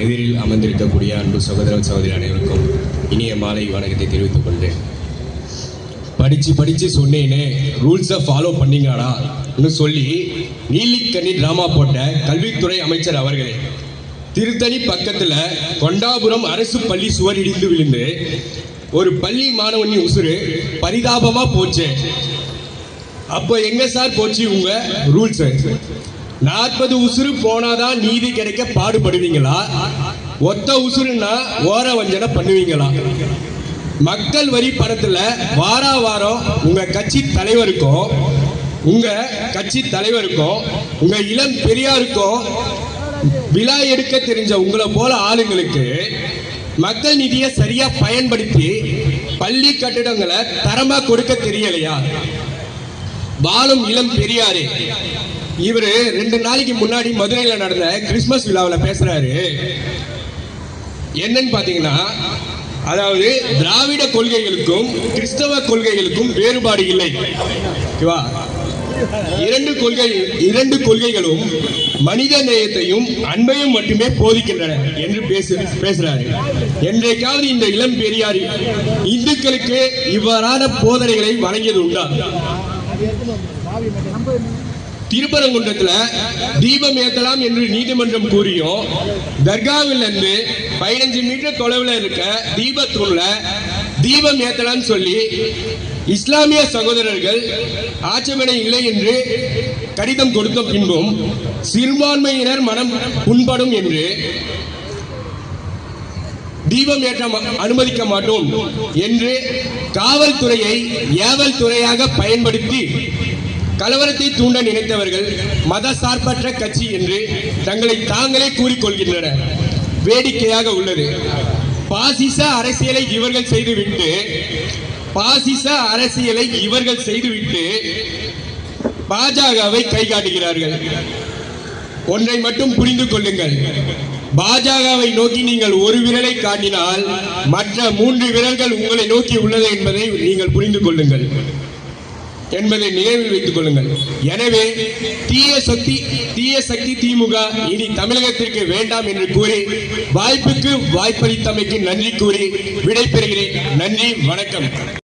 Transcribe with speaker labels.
Speaker 1: எதிரில் அமர்ந்திருக்கக்கூடிய அன்பு சகோதர சகோதரி அனைவருக்கும் இனிய மாலை வணக்கத்தை தெரிவித்துக் கொள்கிறேன். படித்து சொன்னேனே ரூல்ஸை ஃபாலோ பண்ணீங்களான்னு சொல்லி நீலிக்கண்ணி டிராமா போட்ட கல்வித்துறை அமைச்சர் அவர்களே, திருத்தணி பக்கத்தில் கொண்டாபுரம் அரசு பள்ளி சுவர் இடிந்து விழுந்து ஒரு பள்ளி மாணவனின் உசுறு பரிதாபமாக போச்சு. அப்போ எங்க சார் போச்சு உங்க ரூல்ஸ்? 40 உசுறு போனாதான் நீதி கிடைக்க பாடுபடுவீங்களா? ஒத்த உசுறுன்னா ஓர வஞ்சனை பண்ணுவீங்களா? மக்கள் வரி பணத்துல வாரம் உங்க கட்சி தலைவருக்கும் உங்க இளம் பெரியாருக்கும் விழா எடுக்க தெரிஞ்ச உங்களை போல ஆளுங்களுக்கு மக்கள் நிதியை சரியா பயன்படுத்தி பள்ளி கட்டிடங்களை தரமா கொடுக்க தெரியலையா? வாழும் இளம் பெரியாரு இவரு 2 நாளைக்கு முன்னாடி மதுரையில நடந்த கிறிஸ்துமஸ் விழாவில் பேசுறாரு. என்னன்னு பாத்தீங்கன்னா, அதாவது திராவிட கொள்கைகளுக்கும் கிறிஸ்தவ கொள்கைகளுக்கும் வேறுபாடு இல்லை. இரண்டு கொள்கைகளும் மனித நேயத்தையும் அன்பையும் மட்டுமே போதிக்கின்றன என்று பேசுறாரு. என்றைக்காவது இந்த இளம் பெரியார் இந்துக்களுக்கு இவ்வாறான போதனைகளை வழங்கியது உண்டா? திருப்பரங்குன்றத்துல தீபம் ஏற்றலாம் என்று நீதிமன்றம் கூறியும் தர்காவில் இருந்து 15 மீட்டர் தொலைவில் இருக்க தீபத்தூண்ல தீபம் ஏற்றலாம் சொல்லி இஸ்லாமிய சகோதரர்கள் ஆட்சேபனை இல்லை என்று கடிதம் கொடுத்த பின்பும் சிறுபான்மையினர் மனம் புண்படும் என்று தீபம் ஏற்ற அனுமதிக்க மாட்டோம் என்று காவல்துறையை ஏவல் துறையாக பயன்படுத்தி கலவரத்தை தூண்ட நினைத்தவர்கள் மத சார்பற்ற கட்சி என்று தங்களை தாங்களே கூறிக்கொள்கின்றனர். வேடிக்கையாக உள்ளது. பாசிச அரசியலை இவர்கள் செய்துவிட்டு பாஜகவை கை காட்டுகிறார்கள். ஒன்றை மட்டும் புரிந்து கொள்ளுங்கள். பாஜகவை நோக்கி நீங்கள் ஒரு விரலை காட்டினால் மற்ற 3 விரல்கள் உங்களை நோக்கி உள்ளது என்பதை நீங்கள் புரிந்து கொள்ளுங்கள் என்பதை நினைவில் வைத்துக் கொள்ளுங்கள். எனவே தீய சக்தி திமுக இனி தமிழகத்திற்கு வேண்டாம் என்று கூறி வாய்ப்பளித்தமைக்கு நன்றி கூறி விடைபெறுகிறேன். நன்றி, வணக்கம்.